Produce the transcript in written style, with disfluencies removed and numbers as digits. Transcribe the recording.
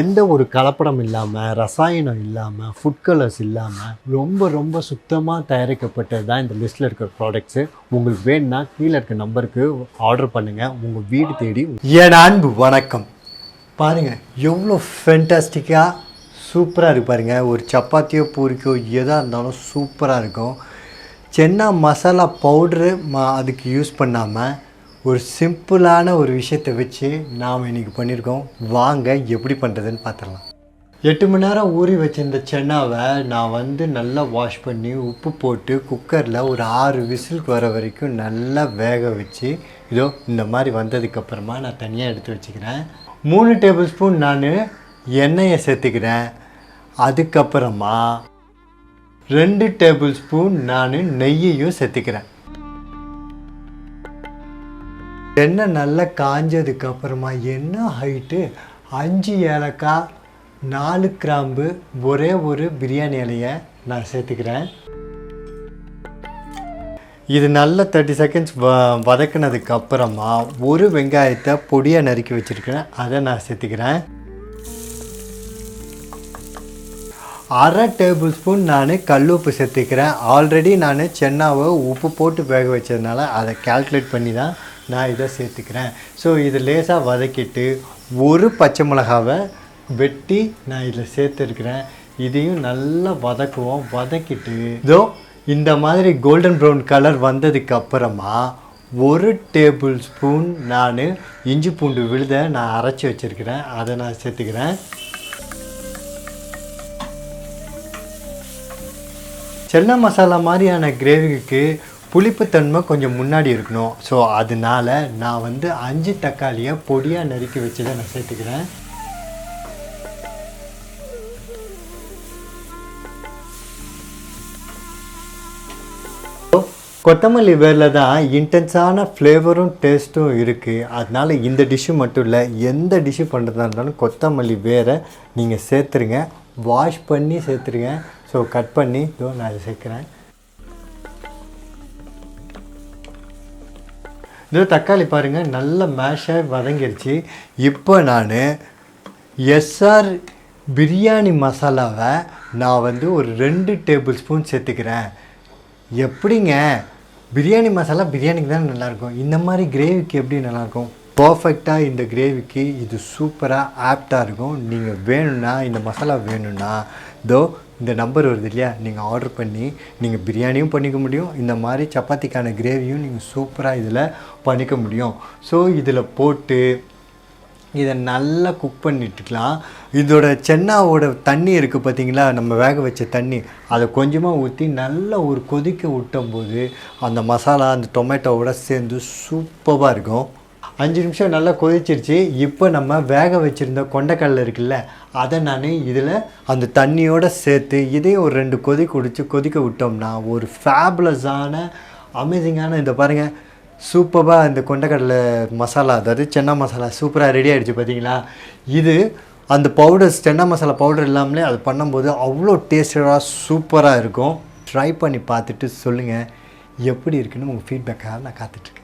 எந்த ஒரு கலப்படம் இல்லாமல், ரசாயனம் இல்லாமல், ஃபுட் கலர்ஸ் இல்லாமல் ரொம்ப சுத்தமாக தயாரிக்கப்பட்டது தான் இந்த லிஸ்ட்டில் இருக்கிற ப்ராடக்ட்ஸு. உங்களுக்கு வேணும்னா கீழே இருக்க நம்பருக்கு ஆர்டர் பண்ணுங்கள், உங்கள் வீடு தேடி. என் அன்பு வணக்கம். பாருங்கள் எவ்வளோ ஃபென்டாஸ்டிக்காக சூப்பராக இருக்கு பாருங்கள். ஒரு சப்பாத்தியோ பூரிக்கோ எதாக இருந்தாலும் சூப்பராக இருக்கும். சென்னா மசாலா பவுட்ரு அதுக்கு யூஸ் பண்ணாமல் ஒரு சிம்பிளான ஒரு விஷயத்தை வச்சு நாம் இன்றைக்கி பண்ணியிருக்கோம். வாங்க எப்படி பண்ணுறதுன்னு பார்த்துடலாம். 8 மணி நேரம் ஊறி வச்சிருந்த சென்னாவை நான் நல்லா வாஷ் பண்ணி உப்பு போட்டு குக்கரில் ஒரு 6 விசிலுக்கு வர வரைக்கும் நல்லா வேக வச்சு இதோ இந்த மாதிரி வந்ததுக்கப்புறமா நான் தனியாக எடுத்து வச்சுக்கிறேன். 3 டேபிள் ஸ்பூன் நான் எண்ணெயை சேர்த்துக்கிறேன். அதுக்கப்புறமா 2 டேபிள் ஸ்பூன் நான் நெய்யையும் சேர்த்துக்கிறேன். எண்ணெய் நல்லா காஞ்சதுக்கப்புறமா எண்ணெய் ஹைட்டு 5 ஏலக்காய், 4 கிராம்பு, ஒரே ஒரு பிரியாணி இலையை நான் சேர்த்துக்கிறேன். இது நல்லா 30 செகண்ட்ஸ் வதக்கினதுக்கப்புறமா ஒரு வெங்காயத்தை பொடியாக நறுக்கி வச்சுருக்கிறேன், அதை நான் சேர்த்துக்கிறேன். 1/2 டேபிள் ஸ்பூன் நான் கல் உப்பு சேர்த்துக்கிறேன். ஆல்ரெடி நான் சென்னாவை உப்பு போட்டு வேக வச்சதுனால அதை கால்குலேட் பண்ணி தான் நான் இதை சேர்த்துக்கிறேன். ஸோ இது லேசாக வதக்கிட்டு ஒரு பச்சை மிளகாவை வெட்டி நான் இதில் சேர்த்துருக்கிறேன். இதையும் நல்லா வதக்குவோம். வதக்கிட்டு இதோ இந்த மாதிரி கோல்டன் ப்ரௌன் கலர் வந்ததுக்கப்புறமா 1 டேபிள் ஸ்பூன் நான் இஞ்சி பூண்டு விழுதை நான் அரைச்சி வச்சுருக்கிறேன், அதை நான் சேர்த்துக்கிறேன். சென்னா மசாலா மாதிரியான கிரேவிக்கு புளிப்புத்தன்மை கொஞ்சம் முன்னாடி இருக்கணும். ஸோ அதனால் நான் 5 தக்காளியை பொடியாக நறுக்கி வச்சதை நான் சேர்த்துக்கிறேன். கொத்தமல்லி வேரில் தான் இன்டென்ஸான ஃப்ளேவரும் டேஸ்ட்டும் இருக்குது. அதனால் இந்த டிஷ்ஷு மட்டும் இல்லை, எந்த டிஷ்ஷு பண்ணுறதா இருந்தாலும் கொத்தமல்லி வேரை நீங்கள் சேர்த்துருங்க. வாஷ் பண்ணி சேர்த்துருங்க. ஸோ கட் பண்ணி நான் அதை சேர்க்குறேன். இதோ தக்காளி பாருங்கள் நல்ல மேஷாக வதங்கிருச்சு. இப்போ நான் எஸ்ஆர் பிரியாணி மசாலாவை நான் ஒரு 2 டேபிள் ஸ்பூன் சேர்த்துக்கிறேன். எப்படிங்க பிரியாணி மசாலா பிரியாணிக்கு தான் நல்லாயிருக்கும், இந்த மாதிரி கிரேவிக்கு எப்படி நல்லாயிருக்கும்? பர்ஃபெக்டாக இந்த கிரேவிக்கு இது சூப்பராக ஆப்டாக இருக்கும். நீங்கள் வேணும்னா இந்த மசாலா வேணும்னா இதோ இந்த நம்பர் வருது இல்லையா, நீங்கள் ஆர்டர் பண்ணி நீங்கள் பிரியாணியும் பண்ணிக்க முடியும், இந்த மாதிரி சப்பாத்திக்கான கிரேவியும் நீங்கள் சூப்பராக இதில் பண்ணிக்க முடியும். ஸோ இதில் போட்டு இதை நல்லா குக் பண்ணிட்டுக்கலாம். இதோட சென்னாவோட தண்ணி இருக்குது பார்த்தீங்களா, நம்ம வேக வச்ச தண்ணி, அதை கொஞ்சமாக ஊற்றி நல்லா ஒரு கொதிக்க விட்டும்போது அந்த மசாலா அந்த டொமேட்டோவோட சேர்ந்து சூப்பராக இருக்கும். 5 நிமிஷம் நல்லா கொதிச்சிருச்சு. இப்போ நம்ம வேக வச்சுருந்த கொண்டைக்கடலை இருக்குல்ல, அதை நான் இதில் அந்த தண்ணியோடு சேர்த்து இதையும் ஒரு 2 கொதிக்க விட்டோம்னா ஒரு ஃபேபுலஸான அமேசிங்கான இந்த பாருங்கள் சூப்பராக இந்த கொண்டைக்கடலை மசாலா, அதாவது சென்னா மசாலா சூப்பராக ரெடி ஆகிடுச்சு பார்த்தீங்களா. இது அந்த பவுடர்ஸ் சென்னா மசாலா பவுடர் இல்லாமலே அது பண்ணும்போது அவ்வளோ டேஸ்டடாக சூப்பராக இருக்கும். ட்ரை பண்ணி பார்த்துட்டு சொல்லுங்கள் எப்படி இருக்குன்னு உங்கள் ஃபீட்பேக்காக நான் காத்துட்ருக்கேன்.